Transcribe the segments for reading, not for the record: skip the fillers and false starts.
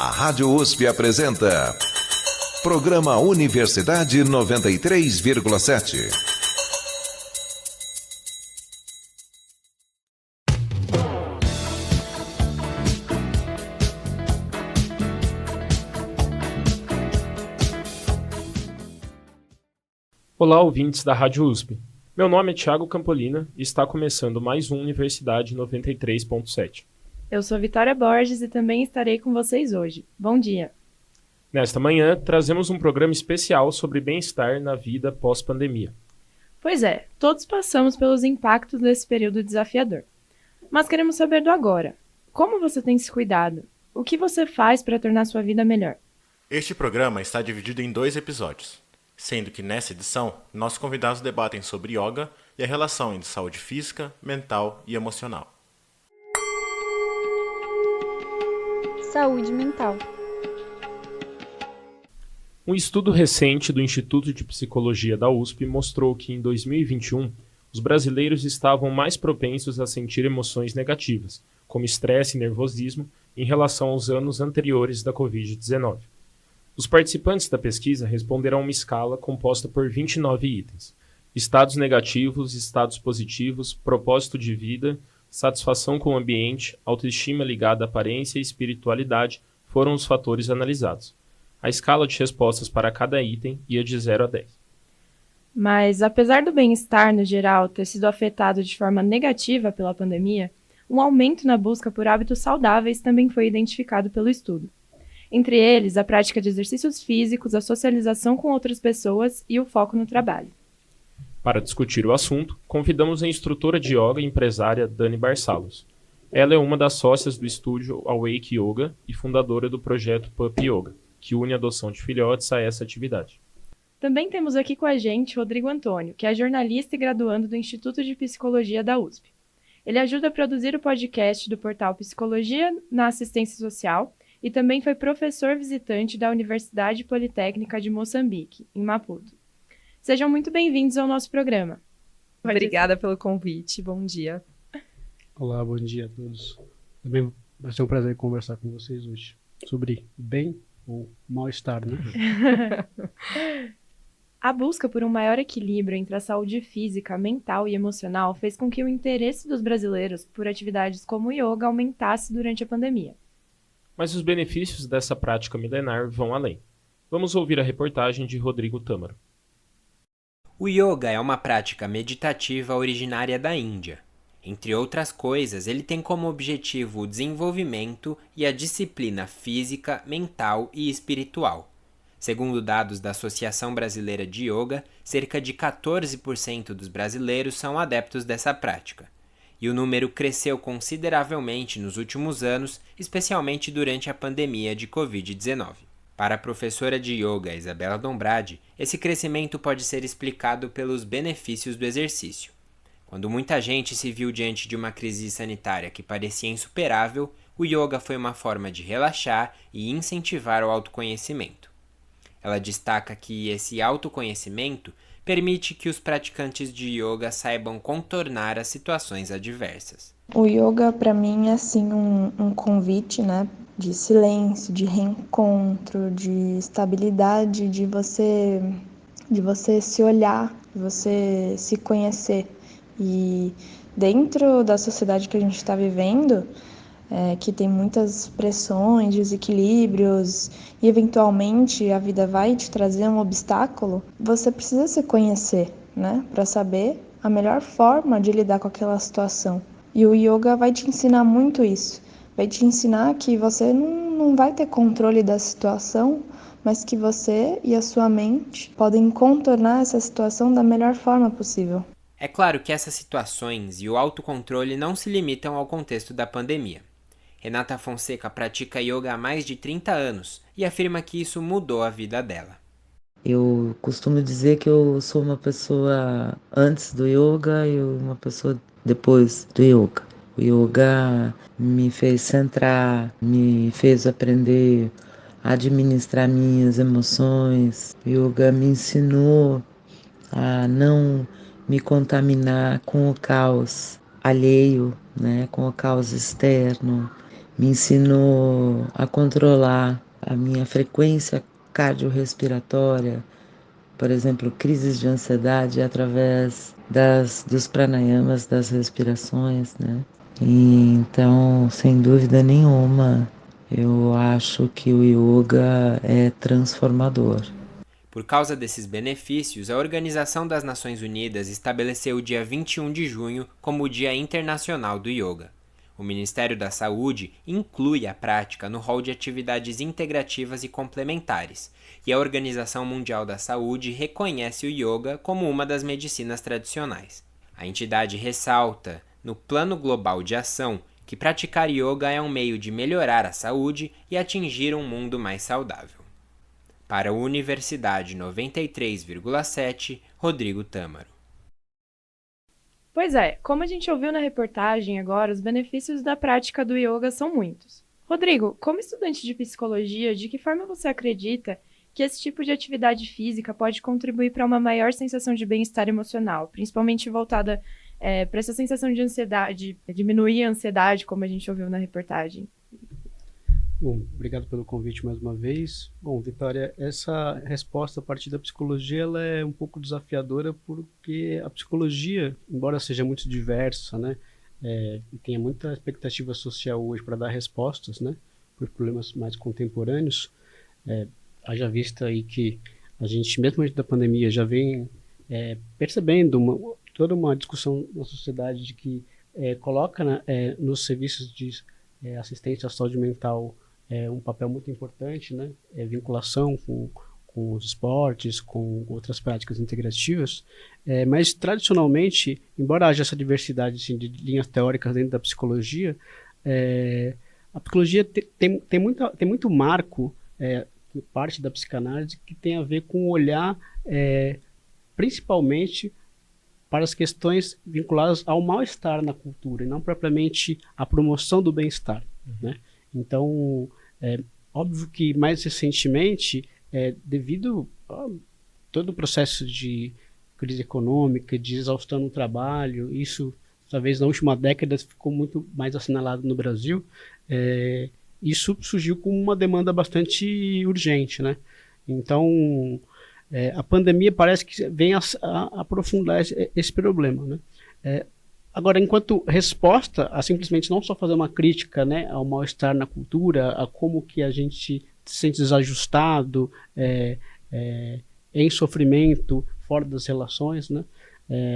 A Rádio USP apresenta Programa Universidade 93,7. Olá, ouvintes da Rádio USP. Meu nome é Thiago Campolina e está começando mais um Universidade 93,7. Eu sou Vitória Borges e também estarei com vocês hoje. Bom dia! Nesta manhã, trazemos um programa especial sobre bem-estar na vida pós-pandemia. Pois é, todos passamos pelos impactos desse período desafiador. Mas queremos saber do agora. Como você tem se cuidado? O que você faz para tornar sua vida melhor? Este programa está dividido em 2 episódios, sendo que nessa edição, nossos convidados debatem sobre yoga e a relação entre saúde física, mental e emocional. Saúde mental. Um estudo recente do Instituto de Psicologia da USP mostrou que em 2021, os brasileiros estavam mais propensos a sentir emoções negativas, como estresse e nervosismo, em relação aos anos anteriores da Covid-19. Os participantes da pesquisa responderam a uma escala composta por 29 itens: estados negativos, estados positivos, propósito de vida, satisfação com o ambiente, autoestima ligada à aparência e espiritualidade foram os fatores analisados. A escala de respostas para cada item ia de 0 a 10. Mas, apesar do bem-estar no geral ter sido afetado de forma negativa pela pandemia, um aumento na busca por hábitos saudáveis também foi identificado pelo estudo. Entre eles, a prática de exercícios físicos, a socialização com outras pessoas e o foco no trabalho. Para discutir o assunto, convidamos a instrutora de yoga e empresária Dani Barçalos. Ela é uma das sócias do estúdio Awake Yoga e fundadora do projeto Pup Yoga, que une a adoção de filhotes a essa atividade. Também temos aqui com a gente Rodrigo Antônio, que é jornalista e graduando do Instituto de Psicologia da USP. Ele ajuda a produzir o podcast do portal Psicologia na Assistência Social e também foi professor visitante da Universidade Politécnica de Moçambique, em Maputo. Sejam muito bem-vindos ao nosso programa. Obrigada pelo convite, bom dia. Olá, bom dia a todos. Também vai ser um prazer conversar com vocês hoje sobre bem ou mal-estar, né? A busca por um maior equilíbrio entre a saúde física, mental e emocional fez com que o interesse dos brasileiros por atividades como o yoga aumentasse durante a pandemia. Mas os benefícios dessa prática milenar vão além. Vamos ouvir a reportagem de Rodrigo Tâmaro. O yoga é uma prática meditativa originária da Índia. Entre outras coisas, ele tem como objetivo o desenvolvimento e a disciplina física, mental e espiritual. Segundo dados da Associação Brasileira de Yoga, cerca de 14% dos brasileiros são adeptos dessa prática. E o número cresceu consideravelmente nos últimos anos, especialmente durante a pandemia de Covid-19. Para a professora de yoga Isabela Dombrade, esse crescimento pode ser explicado pelos benefícios do exercício. Quando muita gente se viu diante de uma crise sanitária que parecia insuperável, o yoga foi uma forma de relaxar e incentivar o autoconhecimento. Ela destaca que esse autoconhecimento permite que os praticantes de yoga saibam contornar as situações adversas. O yoga, para mim, é assim um convite, né? De silêncio, de reencontro, de estabilidade, de você se olhar, de você se conhecer. E dentro da sociedade que a gente está vivendo, que tem muitas pressões, desequilíbrios, e eventualmente a vida vai te trazer um obstáculo, você precisa se conhecer, né? Para saber a melhor forma de lidar com aquela situação. E o yoga vai te ensinar muito isso. Vai te ensinar que você não vai ter controle da situação, mas que você e a sua mente podem contornar essa situação da melhor forma possível. É claro que essas situações e o autocontrole não se limitam ao contexto da pandemia. Renata Fonseca pratica yoga há mais de 30 anos e afirma que isso mudou a vida dela. Eu costumo dizer que eu sou uma pessoa antes do yoga e uma pessoa depois do yoga. O yoga me fez centrar, me fez aprender a administrar minhas emoções. O yoga me ensinou a não me contaminar com o caos alheio, né, com o caos externo. me ensinou a controlar a minha frequência cardiorrespiratória, por exemplo, crises de ansiedade através dos pranayamas, das respirações, né? E então, sem dúvida nenhuma, eu acho que o yoga é transformador. Por causa desses benefícios, a Organização das Nações Unidas estabeleceu o dia 21 de junho como o Dia Internacional do Yoga. O Ministério da Saúde inclui a prática no rol de atividades integrativas e complementares, e a Organização Mundial da Saúde reconhece o yoga como uma das medicinas tradicionais. A entidade ressalta, no Plano Global de Ação, que praticar yoga é um meio de melhorar a saúde e atingir um mundo mais saudável. Para a Universidade 93,7, Rodrigo Tâmaro. Pois é, como a gente ouviu na reportagem agora, os benefícios da prática do yoga são muitos. Rodrigo, como estudante de psicologia, de que forma você acredita que esse tipo de atividade física pode contribuir para uma maior sensação de bem-estar emocional, principalmente voltada para essa sensação de ansiedade, diminuir a ansiedade, como a gente ouviu na reportagem? Bom, obrigado pelo convite mais uma vez. Bom, Vitória, essa resposta a partir da psicologia ela é um pouco desafiadora porque a psicologia, embora seja muito diversa, né, e tenha muita expectativa social hoje para dar respostas, né, por problemas mais contemporâneos, haja vista aí que a gente, mesmo antes da pandemia, já vem percebendo toda uma discussão na sociedade de que coloca nos serviços de assistência à saúde mental um papel muito importante, né? Vinculação com os esportes, com outras práticas integrativas, mas tradicionalmente, embora haja essa diversidade assim, de linhas teóricas dentro da psicologia, a psicologia tem muito marco, que parte da psicanálise, que tem a ver com o olhar principalmente para as questões vinculadas ao mal-estar na cultura, e não propriamente à promoção do bem-estar, né? Então, óbvio que mais recentemente, devido a todo o processo de crise econômica, de exaustão no trabalho, isso talvez na última década ficou muito mais assinalado no Brasil, isso surgiu como uma demanda bastante urgente, né? Então, a pandemia parece que vem a aprofundar esse problema, né? Agora, enquanto resposta a simplesmente não só fazer uma crítica, né, ao mal-estar na cultura, a como que a gente se sente desajustado, em sofrimento, fora das relações, né?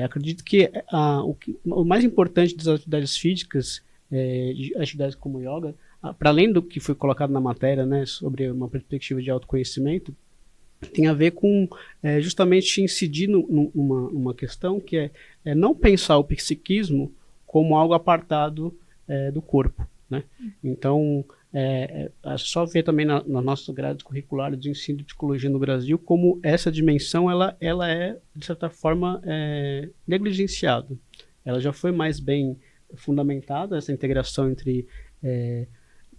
Acredito que o mais importante das atividades físicas, de atividades como yoga, para além do que foi colocado na matéria, né, sobre uma perspectiva de autoconhecimento, tem a ver com justamente incidir numa questão que é não pensar o psiquismo como algo apartado do corpo, né? Então, é só ver também nas nossas grades curriculares de ensino de psicologia no Brasil como essa dimensão ela é, de certa forma, negligenciada. Ela já foi mais bem fundamentada, essa integração entre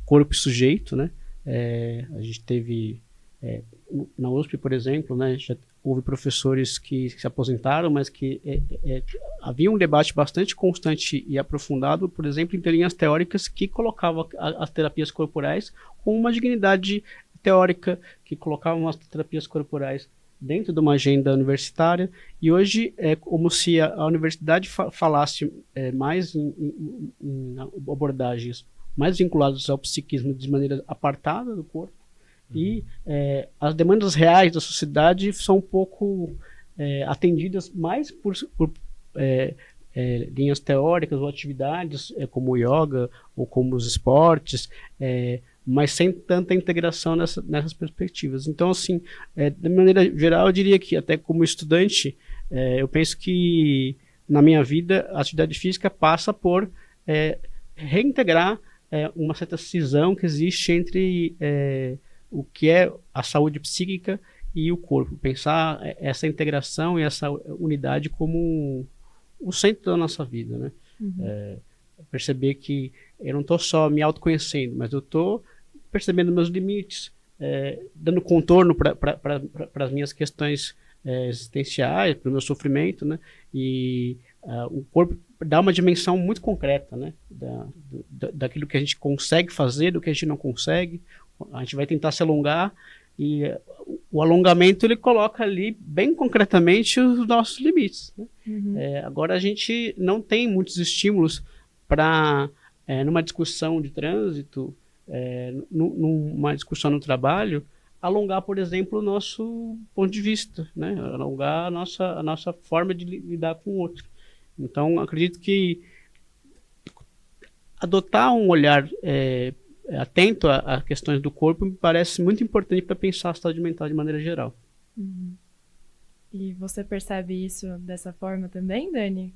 corpo e sujeito, né? A gente teve... na USP, por exemplo, né, já houve professores que se aposentaram, mas que havia um debate bastante constante e aprofundado, por exemplo, em linhas teóricas que colocavam as terapias corporais com uma dignidade teórica, que colocavam as terapias corporais dentro de uma agenda universitária, e hoje é como se a universidade falasse mais em abordagens mais vinculadas ao psiquismo de maneira apartada do corpo, e as demandas reais da sociedade são um pouco atendidas mais por linhas teóricas ou atividades como o yoga ou como os esportes, mas sem tanta integração nessas perspectivas. Então, assim, de maneira geral, eu diria que até como estudante, eu penso que na minha vida a atividade física passa por reintegrar uma certa cisão que existe entre o que é a saúde psíquica e o corpo. Pensar essa integração e essa unidade como o centro da nossa vida, né? Uhum. Perceber que eu não estou só me autoconhecendo, mas eu estou percebendo meus limites, dando contorno para as minhas questões existenciais, para o meu sofrimento, né? E o corpo dá uma dimensão muito concreta, né? Daquilo que a gente consegue fazer, do que a gente não consegue. A gente vai tentar se alongar e o alongamento ele coloca ali bem concretamente os nossos limites, né? Agora a gente não tem muitos estímulos para, numa discussão de trânsito, numa discussão no trabalho, alongar, por exemplo, o nosso ponto de vista, né? Alongar a nossa forma de lidar com o outro. Então, acredito que adotar um olhar atento a questões do corpo me parece muito importante para pensar a saúde mental de maneira geral. E você percebe isso dessa forma também, Dani?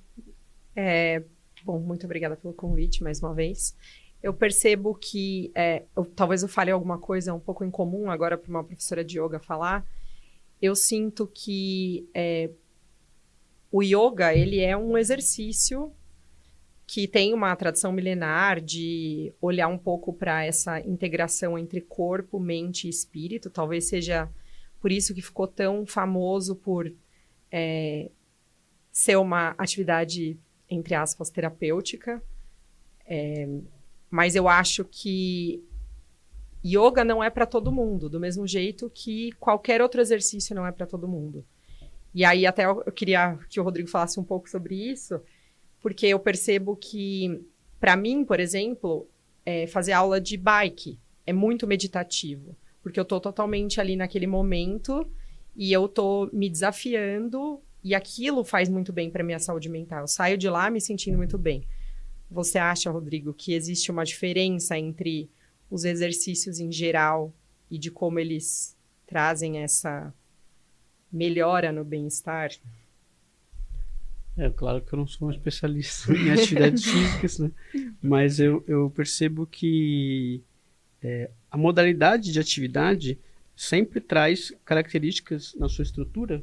Bom, muito obrigada pelo convite mais uma vez. Eu percebo que, talvez eu fale alguma coisa um pouco incomum agora para uma professora de yoga falar. Eu sinto que o yoga, ele é um exercício que tem uma tradição milenar de olhar um pouco para essa integração entre corpo, mente e espírito. Talvez seja por isso que ficou tão famoso por ser uma atividade, entre aspas, terapêutica. Mas eu acho que yoga não é para todo mundo, do mesmo jeito que qualquer outro exercício não é para todo mundo. E aí até eu queria que o Rodrigo falasse um pouco sobre isso, porque eu percebo que, para mim, por exemplo, fazer aula de bike é muito meditativo, porque eu estou totalmente ali naquele momento e eu estou me desafiando e aquilo faz muito bem para minha saúde mental. Eu saio de lá me sentindo muito bem. Você acha, Rodrigo, que existe uma diferença entre os exercícios em geral e de como eles trazem essa melhora no bem-estar? Claro que eu não sou um especialista em atividades físicas, né? Mas eu percebo que a modalidade de atividade sempre traz características na sua estrutura.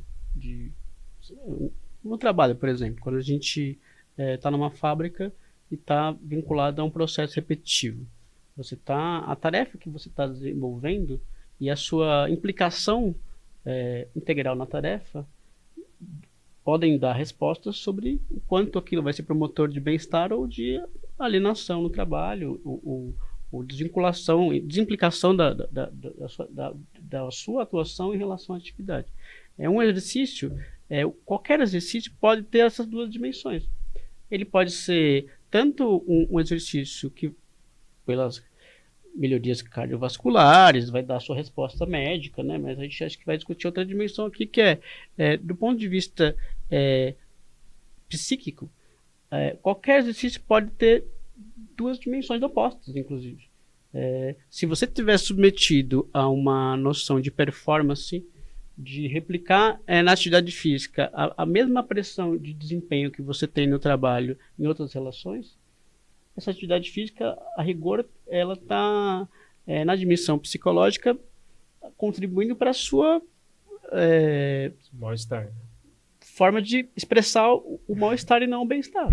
No trabalho, por exemplo, quando a gente está numa fábrica e está vinculado a um processo repetitivo. A tarefa que você está desenvolvendo e a sua implicação integral na tarefa podem dar respostas sobre o quanto aquilo vai ser promotor de bem-estar ou de alienação no trabalho, ou desvinculação, desimplicação da sua atuação em relação à atividade. Um exercício, qualquer exercício pode ter essas duas dimensões. Ele pode ser tanto um exercício que, pelas melhorias cardiovasculares, vai dar sua resposta médica, né? Mas a gente acha que vai discutir outra dimensão aqui, que do ponto de vista psíquico, qualquer exercício pode ter duas dimensões opostas, inclusive. Se você estiver submetido a uma noção de performance, de replicar na atividade física a mesma pressão de desempenho que você tem no trabalho em outras relações, essa atividade física, a rigor, ela está na dimensão psicológica contribuindo para a sua mal-estar, forma de expressar o mal-estar e não o bem-estar.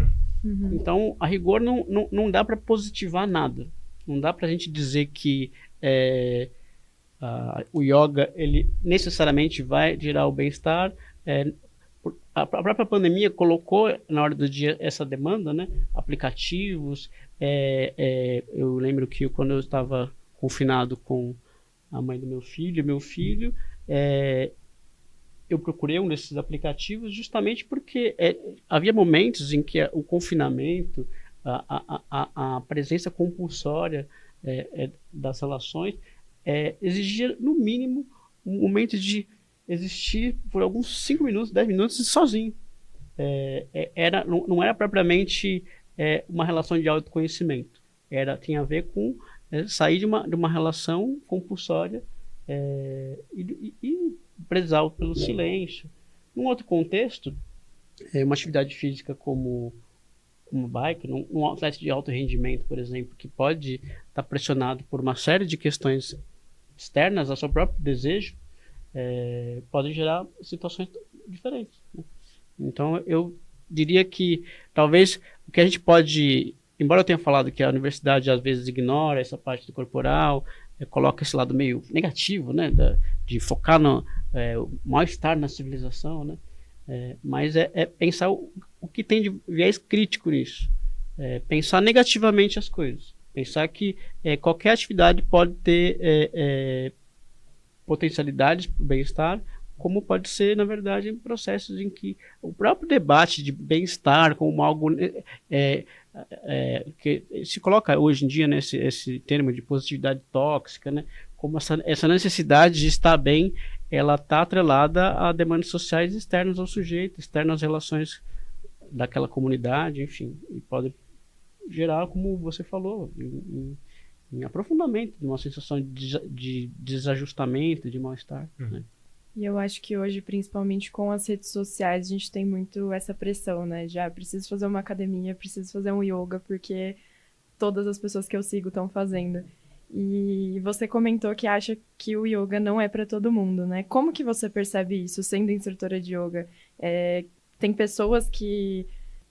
Então, a rigor, não dá para positivar nada. Não dá para a gente dizer que o yoga ele necessariamente vai gerar o bem-estar. A própria pandemia colocou na hora do dia essa demanda, né? Aplicativos. Eu lembro que quando eu estava confinado com a mãe do meu filho, eu procurei um desses aplicativos justamente porque havia momentos em que o confinamento, a presença compulsória das relações exigia, no mínimo, um momento de existir por alguns 5 minutos, 10 minutos sozinho. Não era propriamente uma relação de autoconhecimento. Tinha a ver com sair de uma relação compulsória e prezar pelo silêncio. Num outro contexto, uma atividade física como bike, num atleta de alto rendimento, por exemplo, que pode estar pressionado por uma série de questões externas ao seu próprio desejo, pode gerar situações diferentes, né? Então, eu diria que talvez o que a gente pode, embora eu tenha falado que a universidade às vezes ignora essa parte do corporal, coloca esse lado meio negativo, né, de focar no mal-estar na civilização, né? Mas é pensar o que tem de viés crítico nisso. Pensar negativamente as coisas. Pensar que qualquer atividade pode ter potencialidades para o bem-estar, como pode ser, na verdade, processos em que o próprio debate de bem-estar como algo que se coloca hoje em dia, né, esse termo de positividade tóxica, né, como essa necessidade de estar bem, ela está atrelada a demandas sociais externas ao sujeito, externas às relações daquela comunidade, enfim, e pode gerar, como você falou, em aprofundamento de uma sensação de desajustamento, de mal-estar, né? E eu acho que hoje, principalmente com as redes sociais, a gente tem muito essa pressão, né? Já preciso fazer uma academia, preciso fazer um yoga, porque todas as pessoas que eu sigo estão fazendo. E você comentou que acha que o yoga não é para todo mundo, né? Como que você percebe isso, sendo instrutora de yoga? Tem pessoas que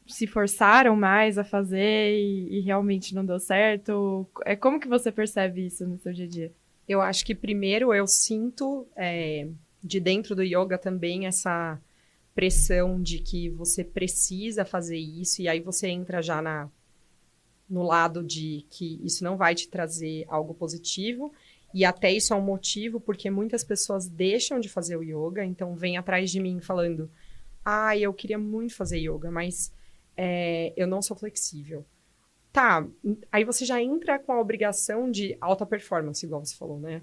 se forçaram mais a fazer e realmente não deu certo? Como que você percebe isso no seu dia a dia? Eu acho que primeiro eu sinto de dentro do yoga também essa pressão de que você precisa fazer isso, e aí você entra já no lado de que isso não vai te trazer algo positivo, e até isso é um motivo porque muitas pessoas deixam de fazer o yoga, então vem atrás de mim falando, eu queria muito fazer yoga, mas eu não sou flexível. Tá, aí você já entra com a obrigação de alta performance, igual você falou, né?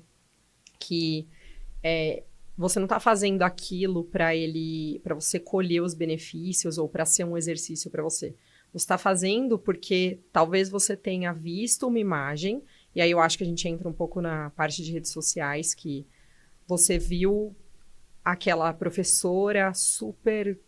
Que você não está fazendo aquilo para você colher os benefícios ou para ser um exercício para você. Você está fazendo porque talvez você tenha visto uma imagem, e aí eu acho que a gente entra um pouco na parte de redes sociais, que você viu aquela professora super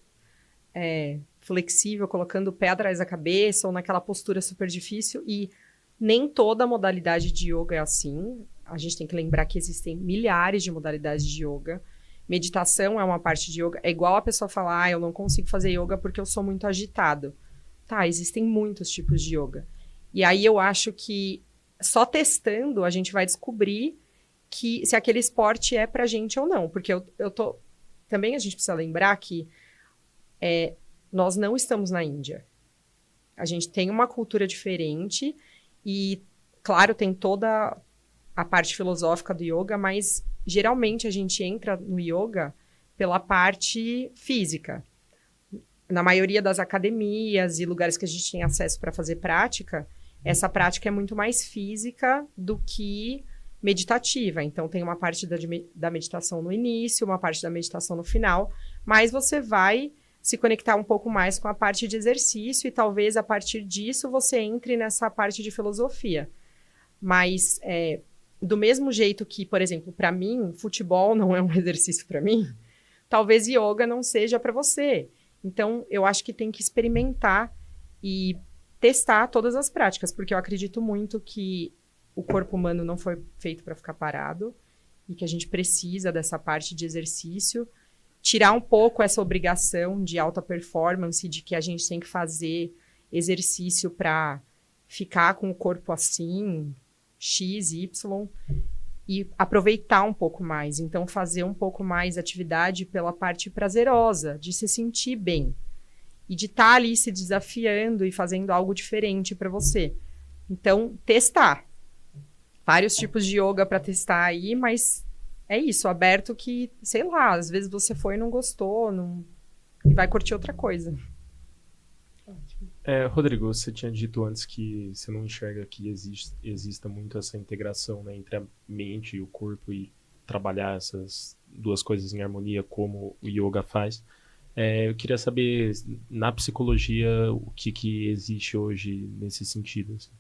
flexível, colocando o pé atrás da cabeça, ou naquela postura super difícil, e nem toda modalidade de yoga é assim. A gente tem que lembrar que existem milhares de modalidades de yoga. Meditação é uma parte de yoga. É igual a pessoa falar, eu não consigo fazer yoga porque eu sou muito agitado. Tá, existem muitos tipos de yoga. E aí eu acho que só testando a gente vai descobrir se aquele esporte é pra gente ou não. Porque também a gente precisa lembrar que nós não estamos na Índia. A gente tem uma cultura diferente e, claro, tem toda a parte filosófica do yoga, mas geralmente a gente entra no yoga pela parte física. Na maioria das academias e lugares que a gente tem acesso para fazer prática, essa prática é muito mais física do que meditativa. Então, tem uma parte da meditação no início, uma parte da meditação no final, mas você vai se conectar um pouco mais com a parte de exercício e talvez a partir disso você entre nessa parte de filosofia. Mas do mesmo jeito que, por exemplo, para mim, futebol não é um exercício para mim, talvez yoga não seja para você. Então, eu acho que tem que experimentar e testar todas as práticas, porque eu acredito muito que o corpo humano não foi feito para ficar parado e que a gente precisa dessa parte de exercício, tirar um pouco essa obrigação de alta performance, de que a gente tem que fazer exercício para ficar com o corpo assim, X, Y, e aproveitar um pouco mais. Então, fazer um pouco mais atividade pela parte prazerosa, de se sentir bem. E de estar ali se desafiando e fazendo algo diferente para você. Então, testar. Vários tipos de yoga para testar aí, mas é isso, aberto que, sei lá, às vezes você foi e não gostou, e vai curtir outra coisa. Rodrigo, você tinha dito antes que você não enxerga que exista muito essa integração, né, entre a mente e o corpo e trabalhar essas duas coisas em harmonia como o yoga faz. Eu queria saber, na psicologia, o que existe hoje nesse sentido. Assim.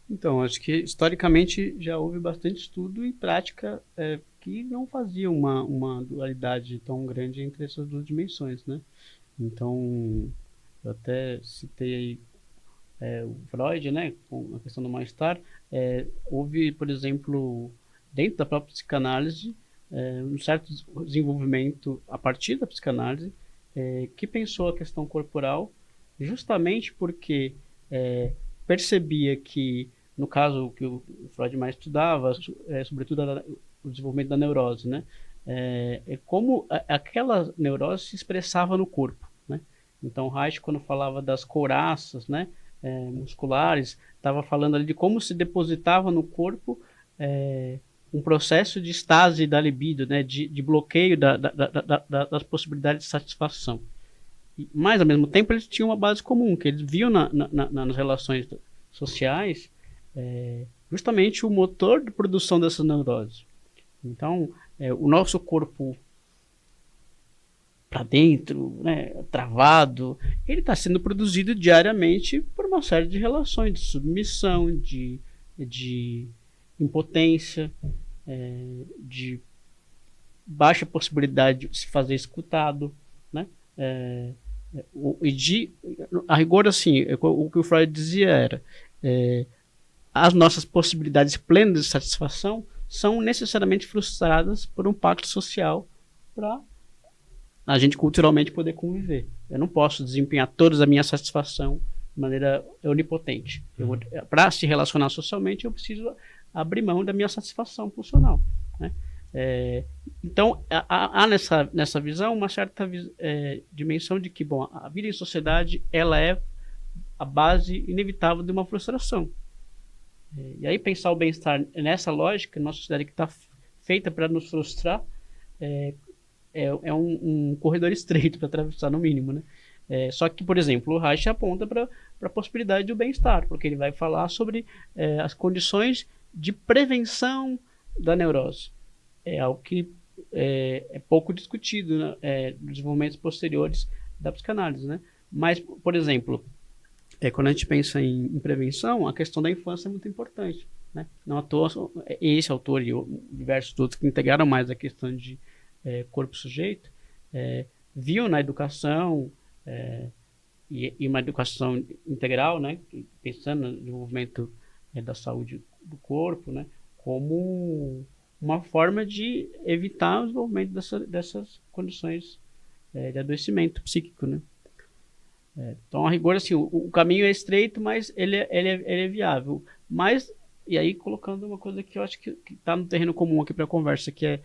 Então, acho que historicamente já houve bastante estudo e prática que não fazia uma dualidade tão grande entre essas duas dimensões, né? Então, eu até citei aí o Freud, né, com a questão do mal-estar. Houve, por exemplo, dentro da própria psicanálise, um certo desenvolvimento a partir da psicanálise que pensou a questão corporal justamente porque percebia que, no caso que o Freud mais estudava, sobretudo o desenvolvimento da neurose, né, é como aquela neurose se expressava no corpo, né? Então, Reich, quando falava das couraças, né, musculares, estava falando ali de como se depositava no corpo um processo de estase da libido, né, de bloqueio das possibilidades de satisfação. Mas, ao mesmo tempo, eles tinham uma base comum, que eles viam nas relações sociais justamente o motor de produção dessas neuroses. Então, o nosso corpo para dentro, né, travado, ele está sendo produzido diariamente por uma série de relações de submissão, de impotência, de baixa possibilidade de se fazer escutado, né? A rigor, assim, o que o Freud dizia era as nossas possibilidades plenas de satisfação são necessariamente frustradas por um pacto social para a gente culturalmente poder conviver. Eu não posso desempenhar toda a minha satisfação de maneira onipotente. Para se relacionar socialmente, eu preciso abrir mão da minha satisfação funcional, né? Então, há nessa visão uma certa dimensão de que, bom, a vida em sociedade ela é a base inevitável de uma frustração. E aí pensar o bem-estar nessa lógica, nossa sociedade que está feita para nos frustrar, é um corredor estreito para atravessar, no mínimo, né? Só que, por exemplo, o Reich aponta para a possibilidade do bem-estar, porque ele vai falar sobre as condições de prevenção da neurose. É algo que é pouco discutido, né, nos desenvolvimentos posteriores da psicanálise, né? Mas, por exemplo, quando a gente pensa em prevenção, a questão da infância é muito importante, né? Não à toa, esse autor e diversos outros que integraram mais a questão de corpo-sujeito, viam na educação e uma educação integral, né, pensando no desenvolvimento da saúde do corpo, né, como uma forma de evitar o desenvolvimento dessas condições de adoecimento psíquico, né? Então, a rigor, assim, o caminho é estreito, mas ele é viável. Mas, e aí colocando uma coisa que eu acho que está no terreno comum aqui para a conversa, que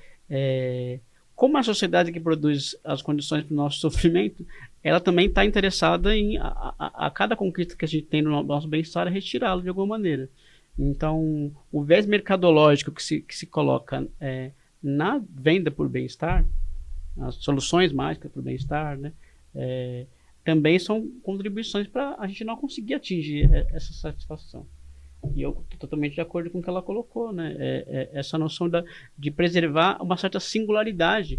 como a sociedade que produz as condições para o nosso sofrimento, ela também está interessada em a cada conquista que a gente tem no nosso bem-estar retirá-lo de alguma maneira. Então, o viés mercadológico que se coloca na venda por bem-estar, as soluções mágicas para o bem-estar, né, também são contribuições para a gente não conseguir atingir essa satisfação. E eu estou totalmente de acordo com o que ela colocou, né? Essa noção de preservar uma certa singularidade.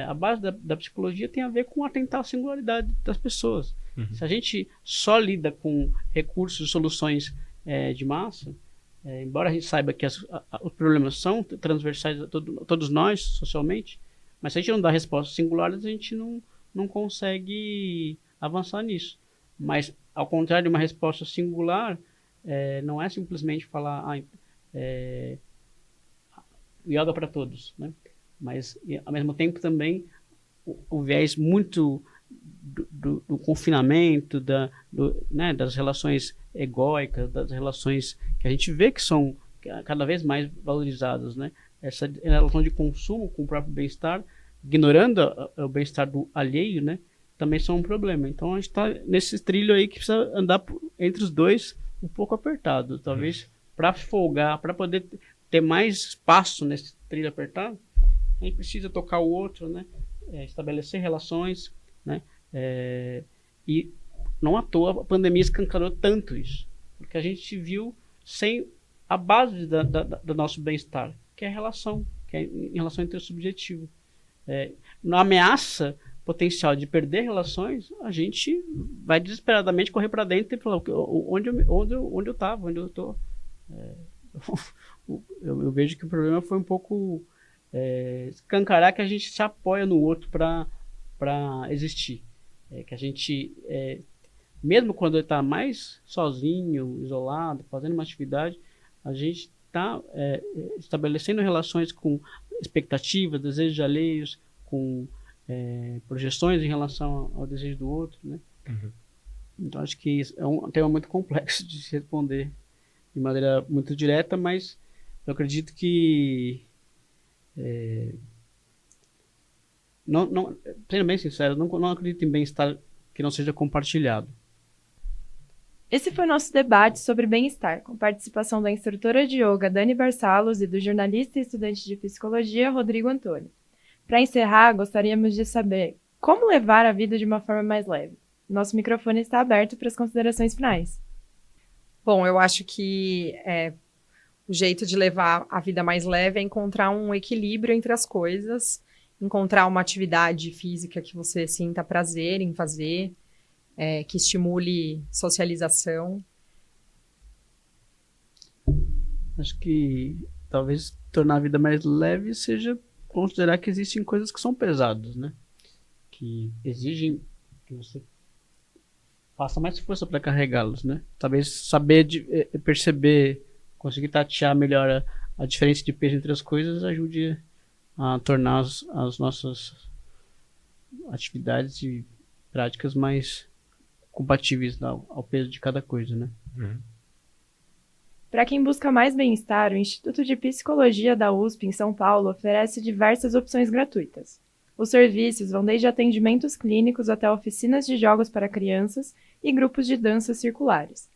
A base da psicologia tem a ver com atentar à singularidade das pessoas. Uhum. Se a gente só lida com recursos e soluções de massa, embora a gente saiba que os problemas são transversais a todos nós, socialmente, mas se a gente não dá respostas singulares, a gente não consegue avançar nisso. Mas, ao contrário de uma resposta singular, não é simplesmente falar yoga para todos, né? Mas, ao mesmo tempo, também o viés muito do confinamento, né, das relações egóicas, das relações que a gente vê que são cada vez mais valorizadas, né? Essa relação de consumo com o próprio bem-estar, ignorando o bem-estar do alheio, né, também são um problema. Então, a gente está nesse trilho aí que precisa andar entre os dois um pouco apertado. Talvez para folgar, para poder ter mais espaço nesse trilho apertado, a gente precisa tocar o outro, né? Estabelecer relações, né? E não à toa a pandemia escancarou tanto isso, porque a gente viu sem a base do nosso bem-estar, que é a relação, que é em relação intersubjetiva. Na ameaça potencial de perder relações, a gente vai desesperadamente correr para dentro e falar onde eu estava, onde eu estou. Eu vejo que o problema foi um pouco escancarar que a gente se apoia no outro para existir. Que a gente, mesmo quando está mais sozinho, isolado, fazendo uma atividade, a gente está estabelecendo relações com expectativas, desejos alheios, com projeções em relação ao desejo do outro, né? Uhum. Então, acho que isso é um tema muito complexo de se responder de maneira muito direta, mas eu acredito que Sendo bem sincero, não acredito em bem-estar que não seja compartilhado. Esse foi o nosso debate sobre bem-estar, com participação da instrutora de yoga Dani Barsalos e do jornalista e estudante de psicologia Rodrigo Antônio. Para encerrar, gostaríamos de saber como levar a vida de uma forma mais leve. Nosso microfone está aberto para as considerações finais. Bom, eu acho que o jeito de levar a vida mais leve é encontrar um equilíbrio entre as coisas, encontrar uma atividade física que você sinta prazer em fazer, que estimule socialização. Acho que talvez tornar a vida mais leve seja considerar que existem coisas que são pesadas, né? Que exigem que você faça mais força para carregá-los, né? Talvez saber perceber, conseguir tatear melhor a diferença de peso entre as coisas ajude a tornar as nossas atividades e práticas mais compatíveis ao peso de cada coisa, né? Para quem busca mais bem-estar, o Instituto de Psicologia da USP em São Paulo oferece diversas opções gratuitas. Os serviços vão desde atendimentos clínicos até oficinas de jogos para crianças e grupos de danças circulares.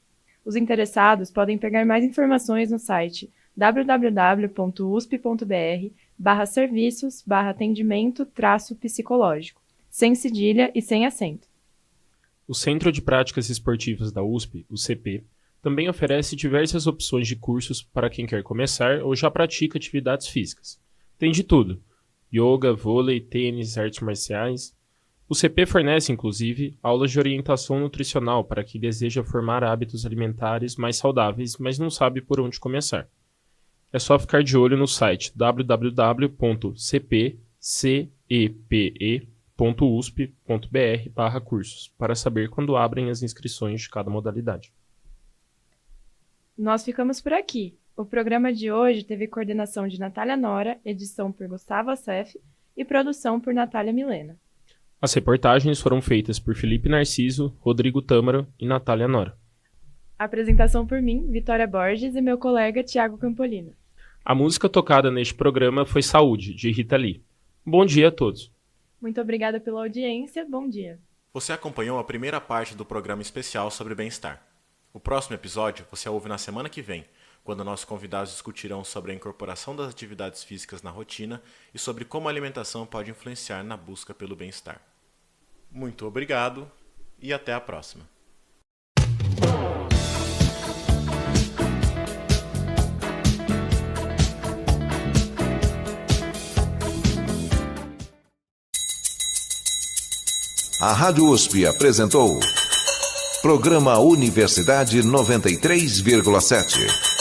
Os interessados podem pegar mais informações no site www.usp.br/serviços/atendimento-psicológico, sem cedilha e sem acento. O Centro de Práticas Esportivas da USP, o CP, também oferece diversas opções de cursos para quem quer começar ou já pratica atividades físicas. Tem de tudo: yoga, vôlei, tênis, artes marciais. O CP fornece, inclusive, aulas de orientação nutricional para quem deseja formar hábitos alimentares mais saudáveis, mas não sabe por onde começar. É só ficar de olho no site www.cpcepe.usp.br/cursos para saber quando abrem as inscrições de cada modalidade. Nós ficamos por aqui. O programa de hoje teve coordenação de Natália Nora, edição por Gustavo Assef e produção por Natália Milena. As reportagens foram feitas por Felipe Narciso, Rodrigo Tâmara e Natália Nora. A apresentação por mim, Vitória Borges, e meu colega Tiago Campolino. A música tocada neste programa foi Saúde, de Rita Lee. Bom dia a todos. Muito obrigada pela audiência. Bom dia. Você acompanhou a primeira parte do programa especial sobre bem-estar. O próximo episódio você ouve na semana que vem, quando nossos convidados discutirão sobre a incorporação das atividades físicas na rotina e sobre como a alimentação pode influenciar na busca pelo bem-estar. Muito obrigado e até a próxima. A Rádio USP apresentou Programa Universidade 93,7.